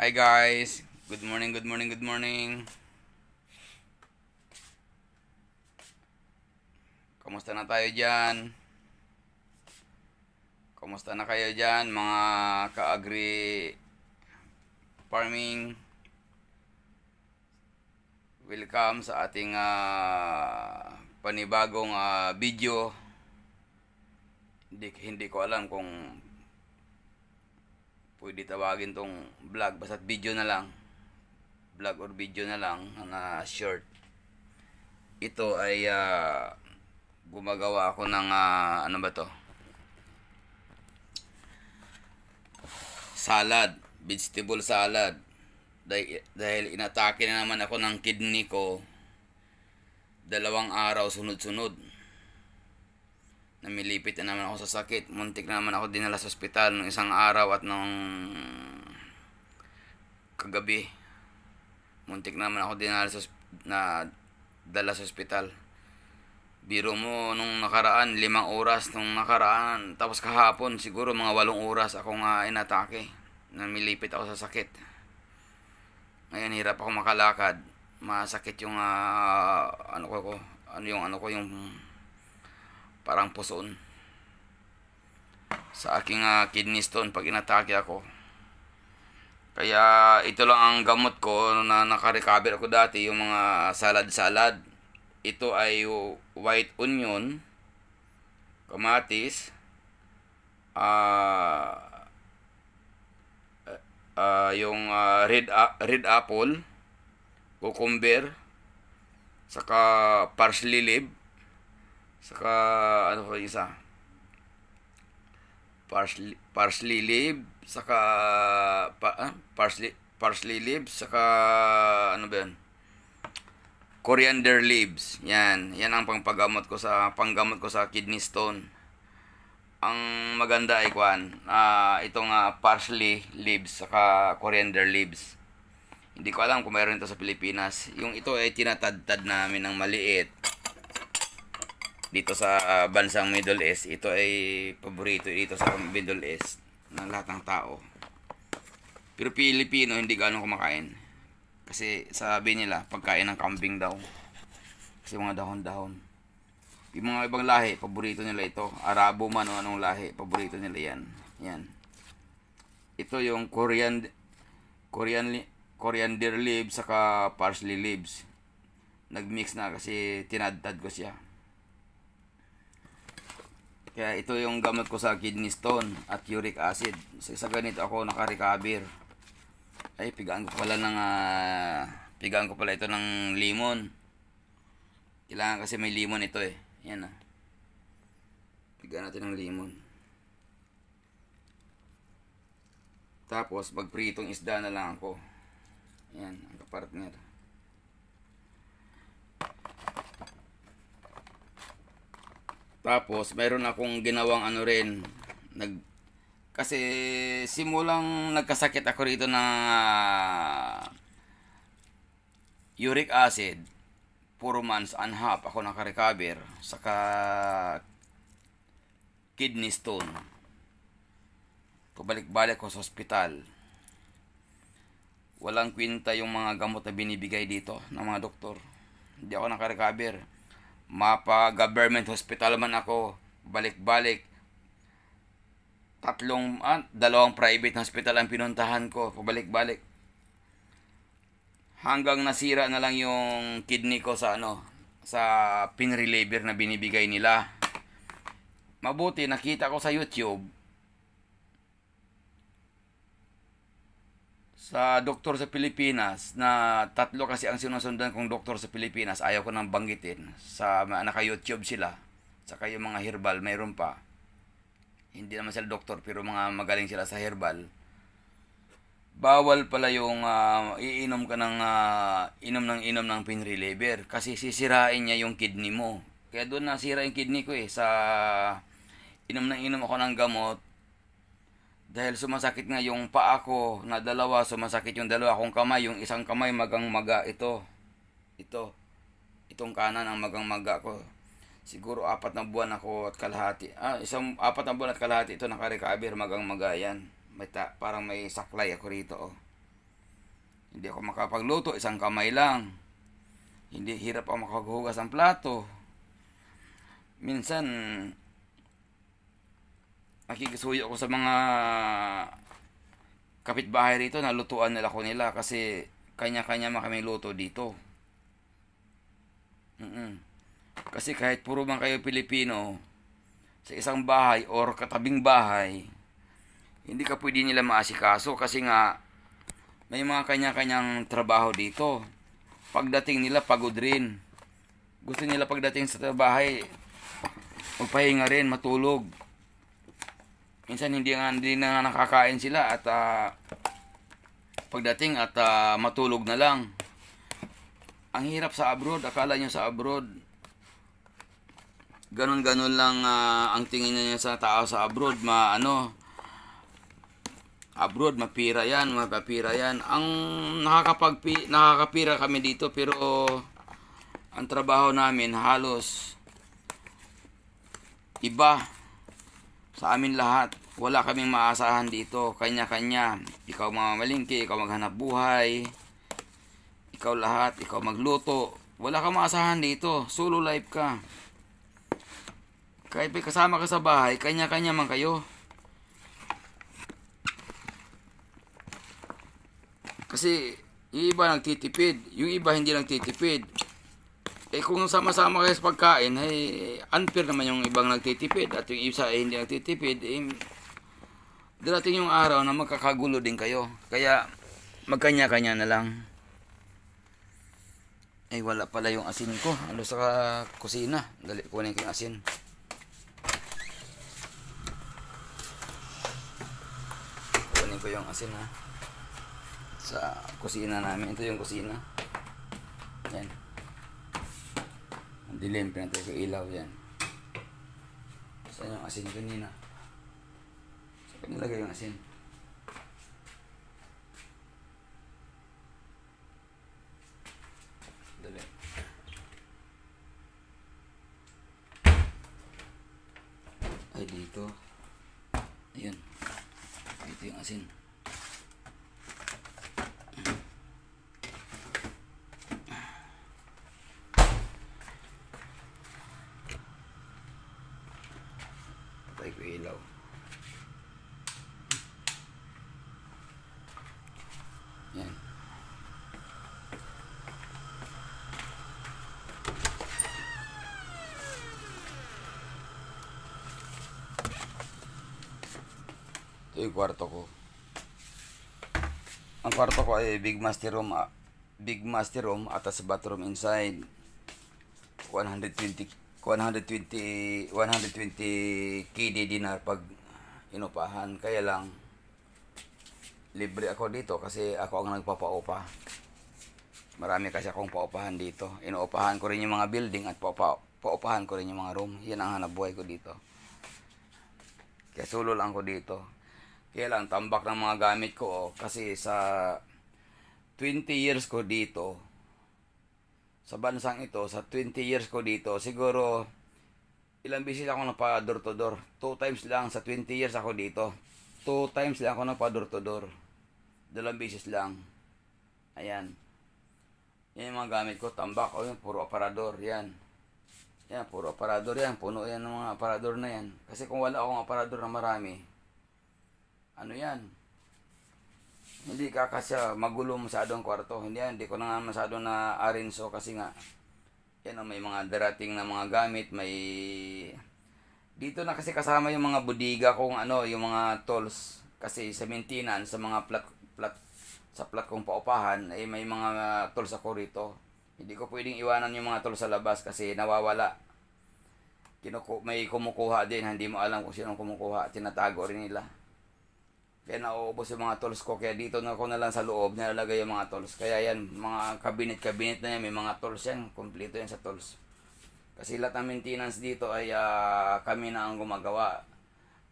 Hi guys, good morning, good morning, good morning. Kamusta na tayo dyan? Kamusta na kayo dyan mga ka-agri farming? Welcome sa ating panibagong video. Hindi ko alam kung pwede tawagin tong vlog, basta video na lang. Vlog or video na lang na short. Ito ay gumagawa ako ng ano ba to? Salad, vegetable salad. Dahil inatake na naman ako ng kidney ko 2 araw sunod-sunod. Namilipit na naman ako sa sakit. Muntik na naman ako dinala sa ospital nung 1 araw at nung kagabi. Muntik na naman ako dala sa ospital. Biro mo nung nakaraan 5 oras nung nakaraan, tapos kahapon siguro mga 8 oras akong inatake. Namilipit ako sa sakit. Ngayon hirap ako makalakad. Masakit yung yung parang puson sa aking kidney stone pag inatake ako. Kaya ito lang ang gamot ko na nakarecover ako dati, yung mga salad. Ito ay white onion, kamatis, yung red apple, cucumber, saka parsley leaf, saka ano ko isa? Parsley leaf, saka parsley leaf, saka ano ba 'yan? Coriander leaves. Yan ang panggamot ko sa kidney stone. Ang maganda ay itong parsley leaves saka coriander leaves. Hindi ko alam kung mayroon ito sa Pilipinas. Yung ito ay tinatadtad namin ng maliit dito sa bansang Middle East. Ito ay paborito dito sa Middle East ng lahat ng tao. Pero Pilipino hindi gano'ng kumakain. Kasi sabi nila, pagkain ng kambing daw. Kasi mga dahon-dahon. Yung mga ibang lahi, paborito nila ito. Arabo man o anong lahi, paborito nila yan. Yan. Ito yung coriander leaves saka parsley leaves. Nagmix na kasi tinadtad ko siya. Kaya ito yung gamot ko sa kidney stone at uric acid. Sa ganito ako nakarecover. Ay, pigaan ko pala ito ng limon. Kailangan kasi may limon ito eh. Yan Pigaan natin ng limon. Tapos, magpritong isda na lang ako. Yan, ang kapartner. Tapos, mayroon akong ginawang kasi simulang nagkasakit ako rito ng uric acid, 4 months and half ako nakarecover, saka kidney stone. Pabalik-balik ko sa ospital. Walang kwenta yung mga gamot na binibigay dito ng mga doktor. Hindi ako nakarecover. Mapa-government hospital man ako, balik-balik. 2 private hospital ang pinuntahan ko, pabalik-balik. Hanggang nasira na lang yung kidney ko sa pain reliever na binibigay nila. Mabuti nakita ko sa YouTube sa doktor sa Pilipinas na 3 kasi ang sinusundan kong doktor sa Pilipinas, ayaw ko nang banggitin. Naka-YouTube sila. Saka yung mga herbal, mayroon pa. Hindi naman sila doktor pero mga magaling sila sa herbal. Bawal pala yung iinom ka ng inom ng pain reliever kasi sisirain niya yung kidney mo. Kaya doon nasira yung kidney ko sa inom ako ng gamot. Dahil sumasakit nga yung paa ko na 2, sumasakit yung 2 kong kamay, yung isang kamay magang-maga itong kanan ang magang-maga ko. Siguro 4 na buwan ako at kalahati. 4 na buwan at kalahati ito nakarecover, magang-maga yan. Parang may saklay ako rito. Hindi ako makapagluto, isang kamay lang. Hindi, hirap ako makaghugas ng plato. Minsan, nakikisuyo ako sa mga kapitbahay rito, nalutuan nila ko nila kasi kanya-kanya kami luto dito. Kasi kahit puro man kayo Pilipino, sa isang bahay or katabing bahay, hindi ka pwede nila maasikaso kasi nga may mga kanya-kanyang trabaho dito. Pagdating nila pagod rin. Gusto nila pagdating sa bahay magpahinga rin, matulog. Minsan hindi na nakakain sila at pagdating at matulog na lang. Ang hirap sa abroad, akala nyo sa abroad ganon-ganon lang ang tingin niya sa tao sa abroad, abroad mapira yan, mapapira yan. Ang nakakapira kami dito, pero ang trabaho namin halos iba sa amin lahat. Wala kaming maasahan dito, kanya-kanya. Ikaw mamamalingki, ikaw maghanap buhay, ikaw lahat, ikaw magluto. Wala kang maasahan dito, solo life ka. Kahit may kasama ka sa bahay, kanya-kanya man kayo. Kasi yung iba nagtitipid, yung iba hindi nagtitipid. Kung sama-sama kayo sa pagkain, unfair naman yung ibang nagtitipid at yung isa hindi nagtitipid. Darating yung araw na magkakagulo din kayo. Kaya magkanya-kanya na lang. Wala pala yung asin ko. Ano sa kusina? Dali, kunin ko yung asin. Kunin ko yung asin sa kusina namin. Ito yung kusina. Yan. Ang dilim, pinatay ko ilaw yan. Saan yung asin kanina? Saan nilagay yung asin? Dali. Ay, dito. Ayun. Dito yung asin. Patay ko ilaw. Yan. Ito yung kwarto ko. Ang kwarto ko ay big master room atas bathroom inside. 120 KD dinar pag inupahan. Kaya lang libre ako dito kasi ako ang nagpapaupa. Marami kasi akong paupahan dito. Inuupahan ko rin yung mga building at paupahan ko rin yung mga room. Yan ang hanap buhay ko dito. Kaya solo lang ko dito. Kaya lang tambak ng mga gamit ko kasi sa 20 years ko dito, sa bansang ito, sa 20 years ko dito, siguro ilang beses ako napa door to door. 2 times lang sa 20 years ako dito. 2 times lang ako napa door to door. 2 beses lang. Ayan. Yan yung mga gamit ko, tambak. Yun, puro aparador. Yan. Yan, puro aparador yan. Puno yan ng mga aparador na yan. Kasi kung wala akong aparador na marami, ano yan? Hindi ka kasi magulo masyado ang kwarto. Hindi ko na nga masyado na arinso kasi nga yan may mga darating na mga gamit, may dito na kasi kasama yung mga budiga kung yung mga tools kasi sa maintenance, sa mga plat kong paupahan may mga tools ako rito. Hindi ko pwedeng iwanan yung mga tools sa labas kasi nawawala. May kumukuha din, hindi mo alam kung sino kumukuha, tinatago rin nila. Kaya nauubos yung mga tools ko. Kaya dito na ako na lang sa loob nilalagay yung mga tools. Kaya yan, mga cabinet na yan, may mga tools yan. Kompleto yan sa tools. Kasi lahat ng maintenance dito ay kami na ang gumagawa.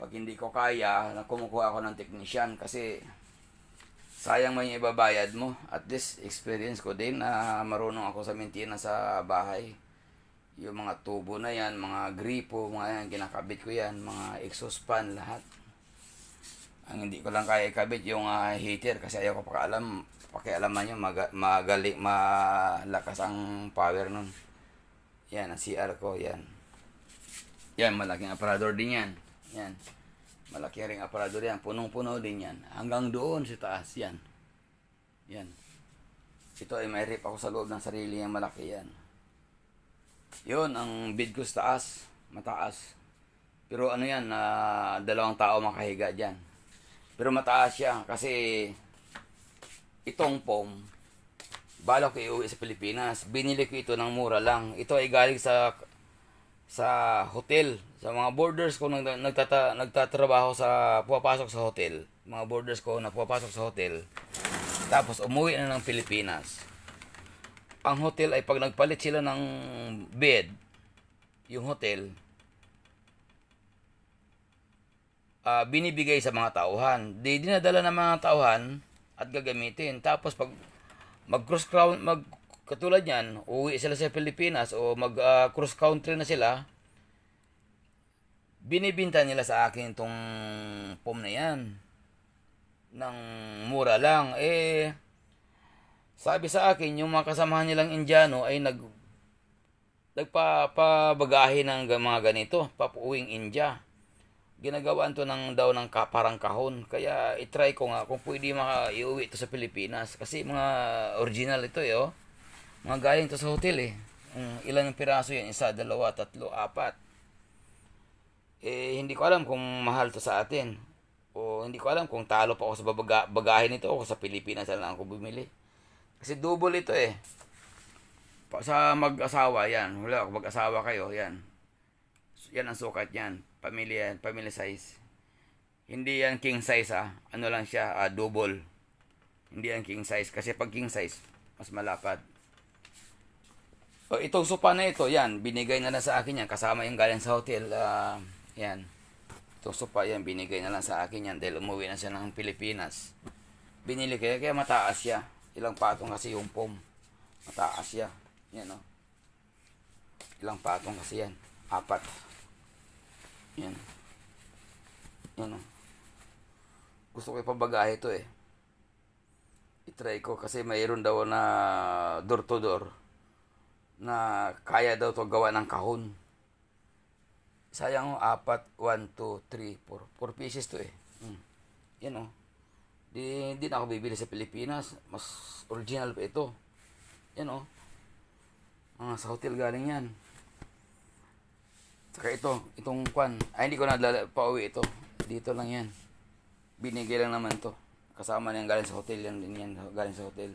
Pag hindi ko kaya, kumukuha ako ng technician. Kasi sayang mo yung ibabayad mo. At least experience ko din na marunong ako sa maintenance sa bahay. Yung mga tubo na yan, mga gripo, mga yan, kinakabit ko yan. Mga exhaust fan, lahat. Ang hindi ko lang kaya ikabit yung heater kasi ayaw ko pakialaman yun, malakas ang power nun. Yan, ang CR ko, yan. Yan, malaking aparador din yan. Yan. Malaki ring aparador yan. Punong-puno din yan. Hanggang doon sa taas, yan. Yan. Ito ay may rip ako sa loob ng sarili yung malaki yan. Yun, ang bid ko sa taas. Mataas. Pero ano yan, dalawang tao makahiga dyan. Pero mataas siya kasi itong foam, balak ko iuwi sa Pilipinas. Binili ko ito ng mura lang. Ito ay galing sa hotel. Sa mga borders ko nagtatrabaho sa pumapasok sa hotel. Mga borders ko na pumapasok sa hotel. Tapos umuwi na ng Pilipinas. Ang hotel ay pag nagpalit sila ng bed, yung hotel, binibigay sa mga tauhan. Dinadala ng mga tauhan at gagamitin. Tapos pag mag-cross katulad yan, uwi sila sa Pilipinas o mag-cross country na sila, binibinta nila sa akin itong foam na yan ng mura lang. Sabi sa akin, yung mga kasamahan nilang Indiano ay nagpapabagahe ng mga ganito, papuuwing India. Ginagawaan to daw ng parang kahon. Kaya itry ko nga kung pwede iuwi ito sa Pilipinas. Kasi mga original ito oh. Mga galing to sa hotel eh. Ilan yung piraso yan? 1, 2, 3, 4. Hindi ko alam kung mahal to sa atin. O hindi ko alam kung talo pa ako sa bagahe nito o sa Pilipinas lang ako bumili. Kasi double ito eh. Sa mag-asawa yan. Wala, kung mag-asawa kayo, yan. Yan ang sukat yan. Family size. Hindi yan king size Ano lang siya, double. Hindi yan king size. Kasi pag king size, mas malapad. Itong sopa na ito, yan. Binigay na lang sa akin yan. Kasama yung galing sa hotel. Yan. Itong sopa yan, binigay na lang sa akin yan. Dahil umuwi na siya ng Pilipinas. Binili kaya mataas siya. Ilang patong kasi yung foam. Mataas siya. Yan Ilang patong kasi yan. 4. Yan. Yan Gusto ko ipabagahe ito eh. I-try ko kasi mayroon daw na door to door na kaya daw to gawa ng kahon. Sayang 4, 1, 2, 3, 4. 4 pieces to eh. Yan Di na ako bibili sa Pilipinas. Mas original pa ito. Yan sa hotel galing yan. Saka itong kwan. Hindi ko na pauwi ito. Dito lang yan. Binigay lang naman to. Kasama na yung galing sa hotel. Yan din yan. Galing sa hotel.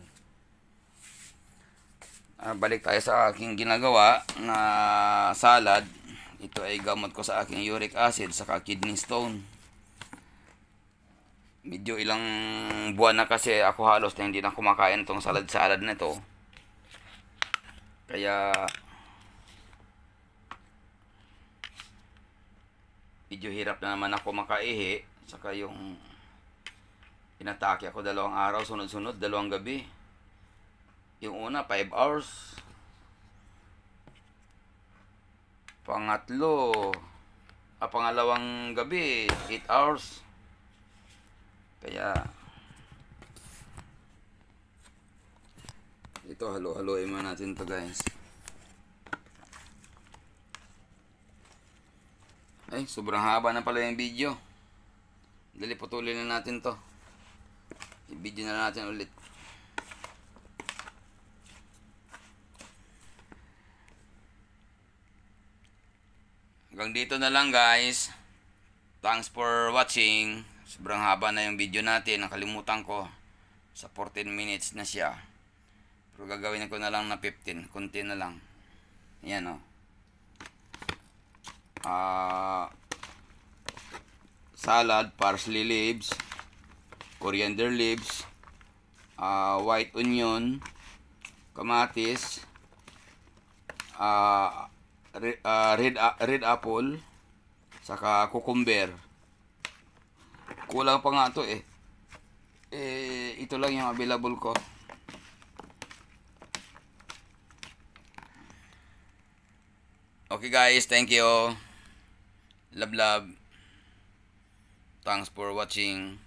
Balik tayo sa aking ginagawa na salad. Ito ay gamot ko sa aking uric acid saka kidney stone. Medyo ilang buwan na kasi ako halos na hindi na kumakain itong salad na ito. Kaya medyo hirap na naman ako makaihi. Saka yung inatake ako 2 araw sunod-sunod, 2 gabi. Yung una 5 hours. Pangalawang gabi 8 hours. Kaya ito halo-haloin mo natin to guys. Ay, sobrang haba na pala yung video. Dali, putulin na natin to. I-video na natin ulit. Hanggang dito na lang guys. Thanks for watching. Sobrang haba na yung video natin. Nakalimutan ko. Sa 14 minutes na siya. Pero gagawin ko na lang na 15. Kunti na lang. Yan salad, parsley leaves, coriander leaves, white onion, kamatis, red apple, saka cucumber. Kulang pa nga to ito lang yung available ko. Okay guys, thank you. Love. Thanks for watching.